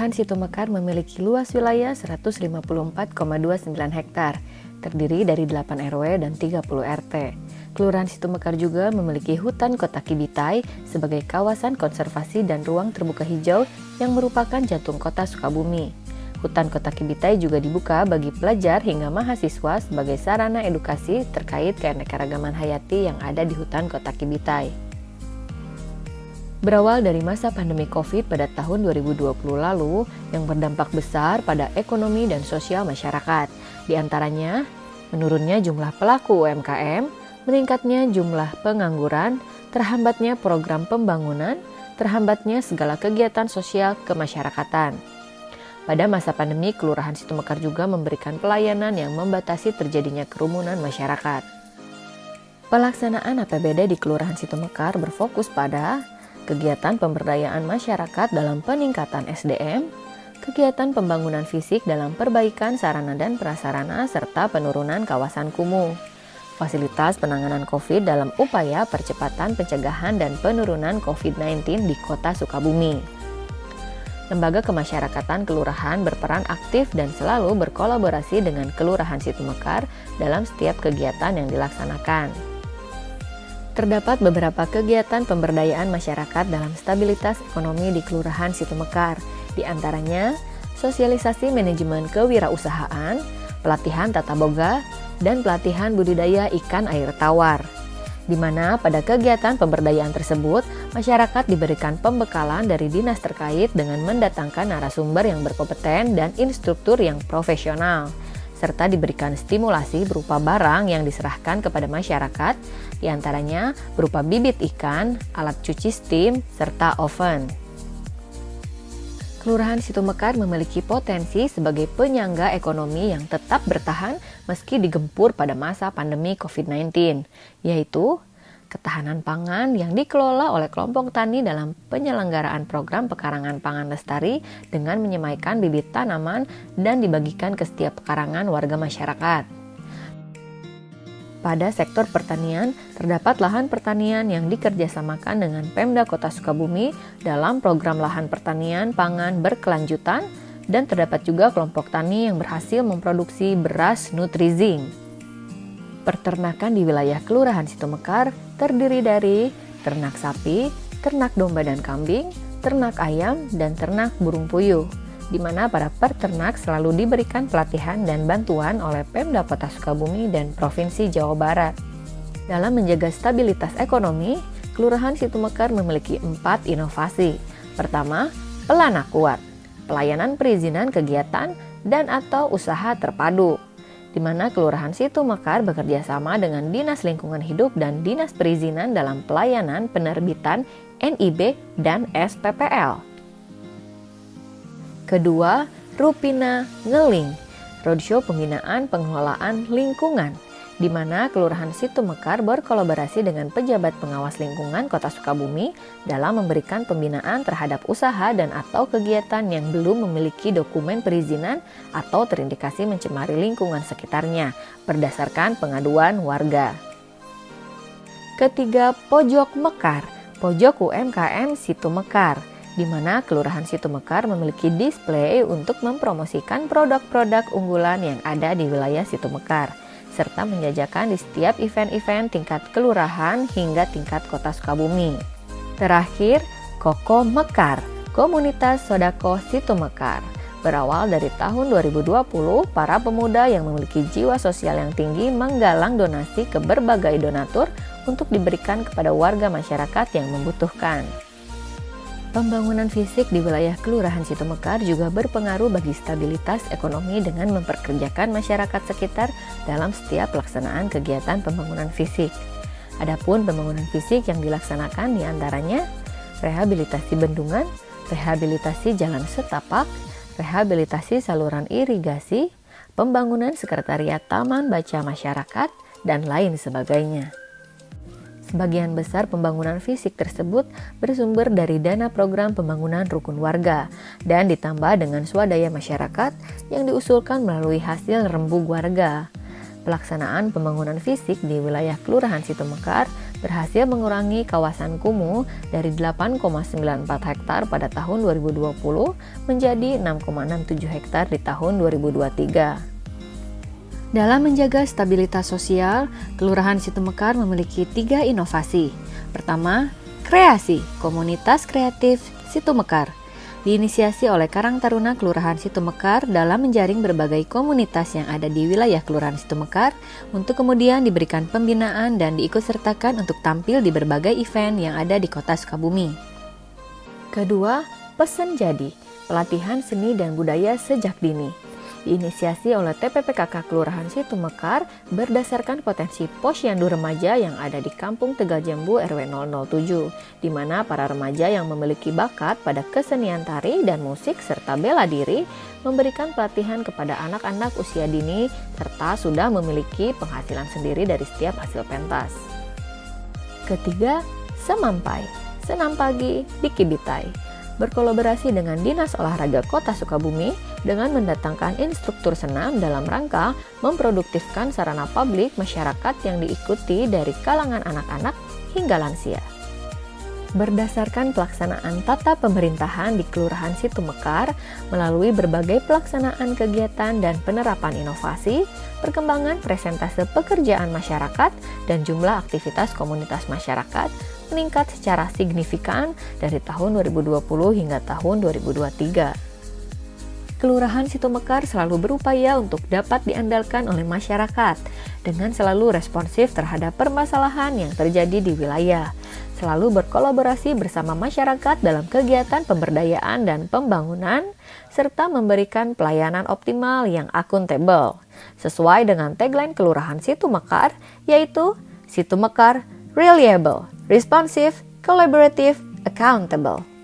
Kelurahan Situmekar memiliki luas wilayah 154,29 hektar, terdiri dari 8 RW dan 30 RT. Kelurahan Situmekar juga memiliki hutan kota Kibitai sebagai kawasan konservasi dan ruang terbuka hijau yang merupakan jantung kota Sukabumi. Hutan kota Kibitai juga dibuka bagi pelajar hingga mahasiswa sebagai sarana edukasi terkait keanekaragaman hayati yang ada di hutan kota Kibitai. Berawal dari masa pandemi COVID pada tahun 2020 lalu yang berdampak besar pada ekonomi dan sosial masyarakat. Di antaranya, menurunnya jumlah pelaku UMKM, meningkatnya jumlah pengangguran, terhambatnya program pembangunan, terhambatnya segala kegiatan sosial kemasyarakatan. Pada masa pandemi, Kelurahan Situmekar juga memberikan pelayanan yang membatasi terjadinya kerumunan masyarakat. Pelaksanaan APBD di Kelurahan Situmekar berfokus pada kegiatan pemberdayaan masyarakat dalam peningkatan SDM, kegiatan pembangunan fisik dalam perbaikan sarana dan prasarana serta penurunan kawasan kumuh, fasilitas penanganan COVID dalam upaya percepatan pencegahan dan penurunan COVID-19 di Kota Sukabumi. Lembaga kemasyarakatan kelurahan berperan aktif dan selalu berkolaborasi dengan Kelurahan Situmekar dalam setiap kegiatan yang dilaksanakan. Terdapat beberapa kegiatan pemberdayaan masyarakat dalam stabilitas ekonomi di Kelurahan Situmekar, di antaranya sosialisasi manajemen kewirausahaan, pelatihan tata boga, dan pelatihan budidaya ikan air tawar. Di mana pada kegiatan pemberdayaan tersebut, masyarakat diberikan pembekalan dari dinas terkait dengan mendatangkan narasumber yang berkompeten dan instruktur yang profesional, serta diberikan stimulasi berupa barang yang diserahkan kepada masyarakat, diantaranya berupa bibit ikan, alat cuci steam, serta oven. Kelurahan Situmekar memiliki potensi sebagai penyangga ekonomi yang tetap bertahan meski digempur pada masa pandemi COVID-19, yaitu ketahanan pangan yang dikelola oleh kelompok tani dalam penyelenggaraan program pekarangan pangan lestari dengan menyemaikan bibit tanaman dan dibagikan ke setiap pekarangan warga masyarakat. Pada sektor pertanian, terdapat lahan pertanian yang dikerjasamakan dengan Pemda Kota Sukabumi dalam program lahan pertanian pangan berkelanjutan dan terdapat juga kelompok tani yang berhasil memproduksi beras Nutrizing. Peternakan di wilayah Kelurahan Situmekar terdiri dari ternak sapi, ternak domba dan kambing, ternak ayam, dan ternak burung puyuh, di mana para peternak selalu diberikan pelatihan dan bantuan oleh Pemda Kota Sukabumi dan Provinsi Jawa Barat. Dalam menjaga stabilitas ekonomi, Kelurahan Situmekar memiliki 4 inovasi. Pertama, Pelana Kuat, pelayanan perizinan kegiatan dan atau usaha terpadu, di mana Kelurahan Situmekar bekerja sama dengan Dinas Lingkungan Hidup dan Dinas Perizinan dalam pelayanan penerbitan NIB dan SPPL. Kedua, Rupina Ngeling, roadshow pembinaan pengelolaan lingkungan, di mana Kelurahan Situmekar berkolaborasi dengan pejabat pengawas lingkungan Kota Sukabumi dalam memberikan pembinaan terhadap usaha dan atau kegiatan yang belum memiliki dokumen perizinan atau terindikasi mencemari lingkungan sekitarnya berdasarkan pengaduan warga. Ketiga, Pojok Mekar, pojok UMKM Situmekar, di mana Kelurahan Situmekar memiliki display untuk mempromosikan produk-produk unggulan yang ada di wilayah Situmekar, serta menjajakan di setiap event-event tingkat kelurahan hingga tingkat Kota Sukabumi. Terakhir, Koko Mekar, komunitas sodako Situmekar. Berawal dari tahun 2020, para pemuda yang memiliki jiwa sosial yang tinggi menggalang donasi ke berbagai donatur untuk diberikan kepada warga masyarakat yang membutuhkan. Pembangunan fisik di wilayah Kelurahan Situmekar juga berpengaruh bagi stabilitas ekonomi dengan memperkerjakan masyarakat sekitar dalam setiap pelaksanaan kegiatan pembangunan fisik. Adapun pembangunan fisik yang dilaksanakan diantaranya rehabilitasi bendungan, rehabilitasi jalan setapak, rehabilitasi saluran irigasi, pembangunan sekretariat taman baca masyarakat, dan lain sebagainya. Sebagian besar pembangunan fisik tersebut bersumber dari dana program pembangunan rukun warga dan ditambah dengan swadaya masyarakat yang diusulkan melalui hasil rembug warga. Pelaksanaan pembangunan fisik di wilayah Kelurahan Situmekar berhasil mengurangi kawasan kumuh dari 8,94 hektar pada tahun 2020 menjadi 6,67 hektar di tahun 2023. Dalam menjaga stabilitas sosial, Kelurahan Situmekar memiliki 3 inovasi. Pertama, kreasi komunitas kreatif Situmekar. Diinisiasi oleh Karang Taruna Kelurahan Situmekar dalam menjaring berbagai komunitas yang ada di wilayah Kelurahan Situmekar untuk kemudian diberikan pembinaan dan diikutsertakan untuk tampil di berbagai event yang ada di Kota Sukabumi. Kedua, Pesen Jadi, pelatihan seni dan budaya sejak dini. Diinisiasi oleh TPPKK Kelurahan Situmekar berdasarkan potensi posyandu remaja yang ada di Kampung Tegal Jambu RW 007, di mana para remaja yang memiliki bakat pada kesenian tari dan musik serta bela diri memberikan pelatihan kepada anak-anak usia dini serta sudah memiliki penghasilan sendiri dari setiap hasil pentas. Ketiga, Semampai, senam pagi di Kibitai. Berkolaborasi dengan Dinas Olahraga Kota Sukabumi dengan mendatangkan instruktur senam dalam rangka memproduktifkan sarana publik masyarakat yang diikuti dari kalangan anak-anak hingga lansia. Berdasarkan pelaksanaan tata pemerintahan di Kelurahan Situmekar melalui berbagai pelaksanaan kegiatan dan penerapan inovasi, perkembangan presentase pekerjaan masyarakat dan jumlah aktivitas komunitas masyarakat meningkat secara signifikan dari tahun 2020 hingga tahun 2023. Kelurahan Situmekar selalu berupaya untuk dapat diandalkan oleh masyarakat dengan selalu responsif terhadap permasalahan yang terjadi di wilayah, selalu berkolaborasi bersama masyarakat dalam kegiatan pemberdayaan dan pembangunan, serta memberikan pelayanan optimal yang akuntabel, sesuai dengan tagline Kelurahan Situmekar, yaitu Situmekar Reliable, Responsive, Collaborative, Accountable.